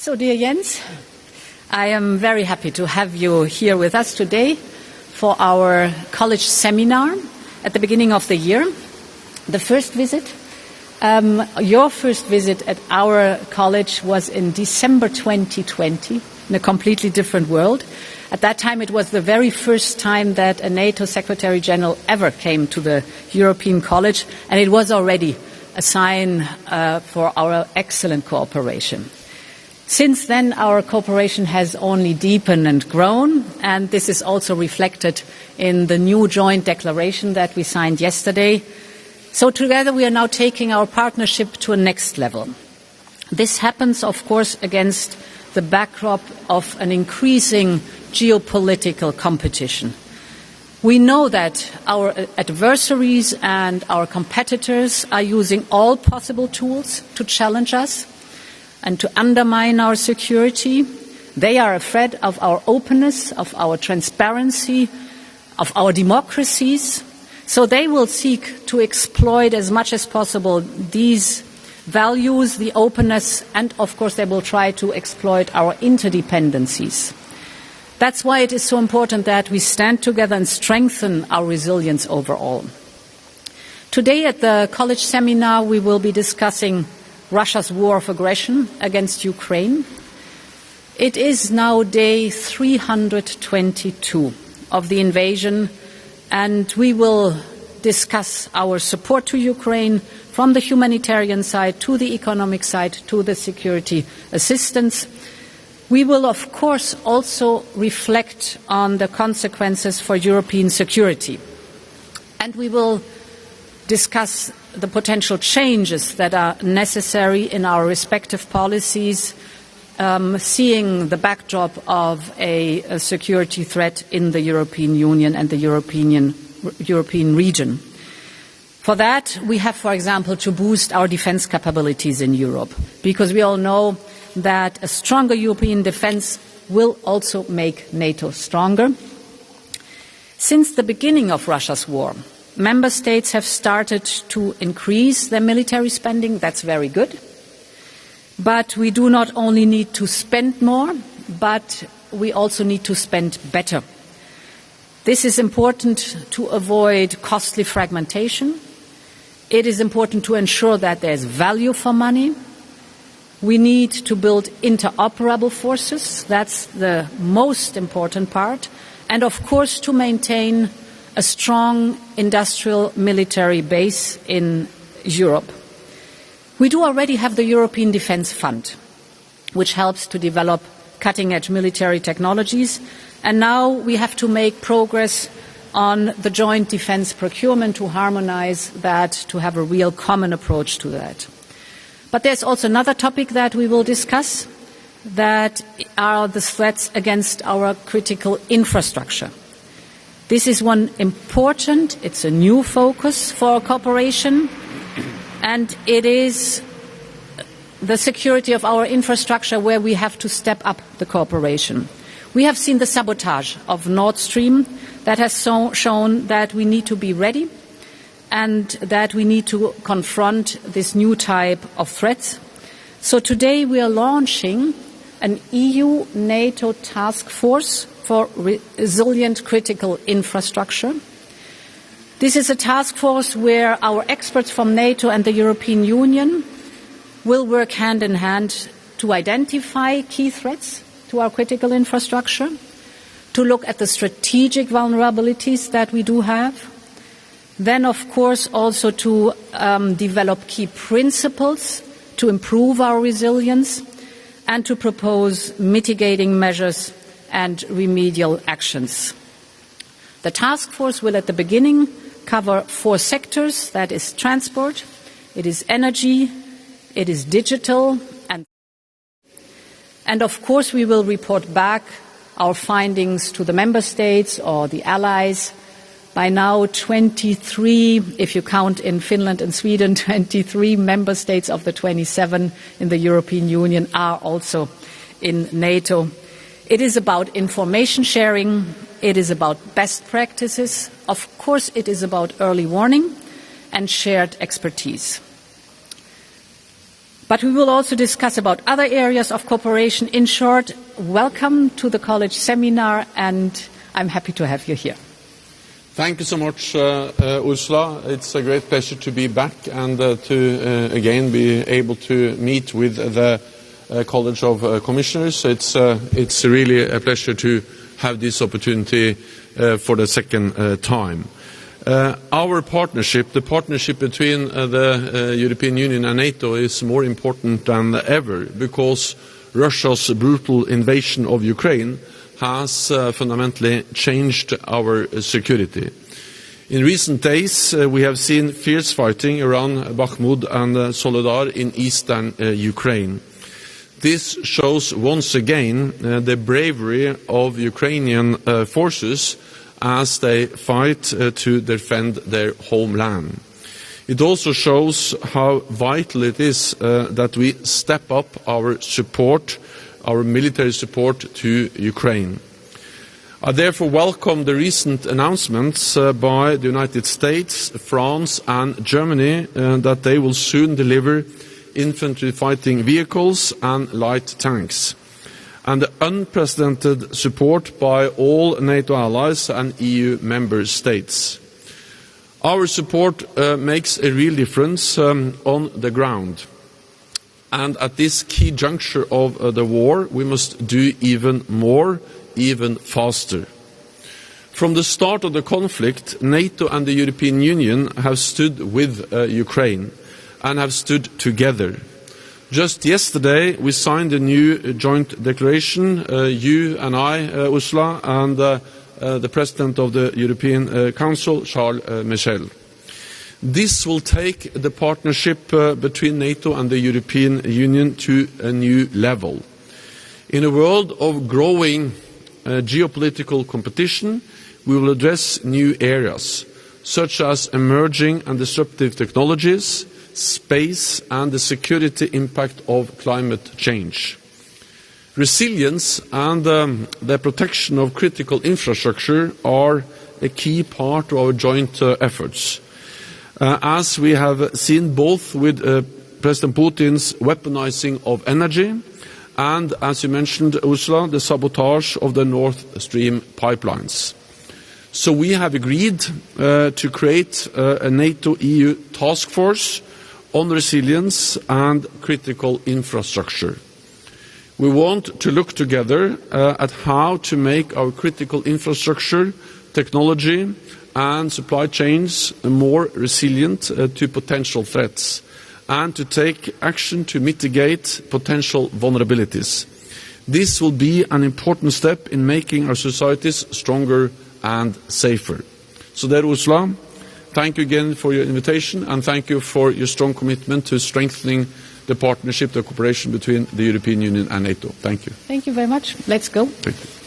So, dear Jens, I am very happy to have you here with us today for our college seminar at the beginning of the year. The first visit, your first visit at our college was in December 2020, in a completely different world. At that time, it was the very first time that a NATO Secretary General ever came to the European College, and it was already a sign for our excellent cooperation. Since then, our cooperation has only deepened and grown, and this is also reflected in the new joint declaration that we signed yesterday. So together we are now taking our partnership to a next level. This happens, of course, against the backdrop of an increasing geopolitical competition. We know that our adversaries and our competitors are using all possible tools to challenge us and to undermine our security. They are afraid of our openness, of our transparency, of our democracies. So they will seek to exploit as much as possible these values, the openness, and of course they will try to exploit our interdependencies. That's why it is so important that we stand together and strengthen our resilience overall. Today at the college seminar we will be discussing Russia's war of aggression against Ukraine. It is now day 322 of the invasion, and we will discuss our support to Ukraine from the humanitarian side to the economic side to the security assistance. We will, of course, also reflect on the consequences for European security, and we will discuss the potential changes that are necessary in our respective policies, seeing the backdrop of a security threat in the European Union and the European region. For that, we have, for example, to boost our defence capabilities in Europe, because we all know that a stronger European defence will also make NATO stronger. Since the beginning of Russia's war, Member States have started to increase their military spending. That's very good. But we do not only need to spend more, but we also need to spend better. This is important to avoid costly fragmentation. It is important to ensure that there is value for money. We need to build interoperable forces. That's the most important part. And of course, to maintain a strong industrial military base in Europe. We do already have the European Defence Fund, which helps to develop cutting-edge military technologies, and now we have to make progress on the joint defence procurement to harmonise that, to have a real common approach to that. But there's also another topic that we will discuss, that are the threats against our critical infrastructure. This is one important, it's a new focus for cooperation, and it is the security of our infrastructure where we have to step up the cooperation. We have seen the sabotage of Nord Stream that has shown that we need to be ready and that we need to confront this new type of threats. So today we are launching an EU-NATO task force for resilient critical infrastructure. This is a task force where our experts from NATO and the European Union will work hand in hand to identify key threats to our critical infrastructure, to look at the strategic vulnerabilities that we do have, then of course also to develop key principles to improve our resilience and to propose mitigating measures and remedial actions. The task force will at the beginning cover 4 sectors, that is transport, it is energy, it is digital, and of course we will report back our findings to the Member States or the allies. By now 23, if you count in Finland and Sweden, 23 Member States of the 27 in the European Union are also in NATO. It is about information sharing, it is about best practices, of course it is about early warning and shared expertise. But we will also discuss about other areas of cooperation. In short, welcome to the college seminar, and I'm happy to have you here. Thank you so much, Ursula. It's a great pleasure to be back and to again be able to meet with the College of Commissioners. It's really a pleasure to have this opportunity for the second time. Our partnership, the partnership between the European Union and NATO, is more important than ever because Russia's brutal invasion of Ukraine has fundamentally changed our security. In recent days, we have seen fierce fighting around Bakhmut and Soledar in eastern Ukraine. This shows once again the bravery of Ukrainian forces as they fight to defend their homeland. It also shows how vital it is that we step up our support, our military support to Ukraine. I therefore welcome the recent announcements by the United States, France and Germany that they will soon deliver infantry fighting vehicles and light tanks, and the unprecedented support by all NATO allies and EU member states. Our support makes a real difference on the ground. And at this key juncture of the war, we must do even more, even faster. From the start of the conflict, NATO and the European Union have stood with Ukraine and have stood together. Just yesterday, we signed a new joint declaration, you and I, Ursula, and the President of the European Council, Charles Michel. This will take the partnership between NATO and the European Union to a new level. In a world of growing geopolitical competition, we will address new areas, such as emerging and disruptive technologies, space and the security impact of climate change. Resilience and the protection of critical infrastructure are a key part of our joint efforts. As we have seen both with President Putin's weaponizing of energy and, as you mentioned, Ursula, the sabotage of the Nord Stream pipelines. So we have agreed to create a NATO-EU task force on resilience and critical infrastructure. We want to look together at how to make our critical infrastructure, technology and supply chains more resilient to potential threats and to take action to mitigate potential vulnerabilities. This will be an important step in making our societies stronger and safer. So there, Ursula, thank you again for your invitation and thank you for your strong commitment to strengthening the partnership, the cooperation between the European Union and NATO. Thank you. Thank you very much. Let's go. Thank you.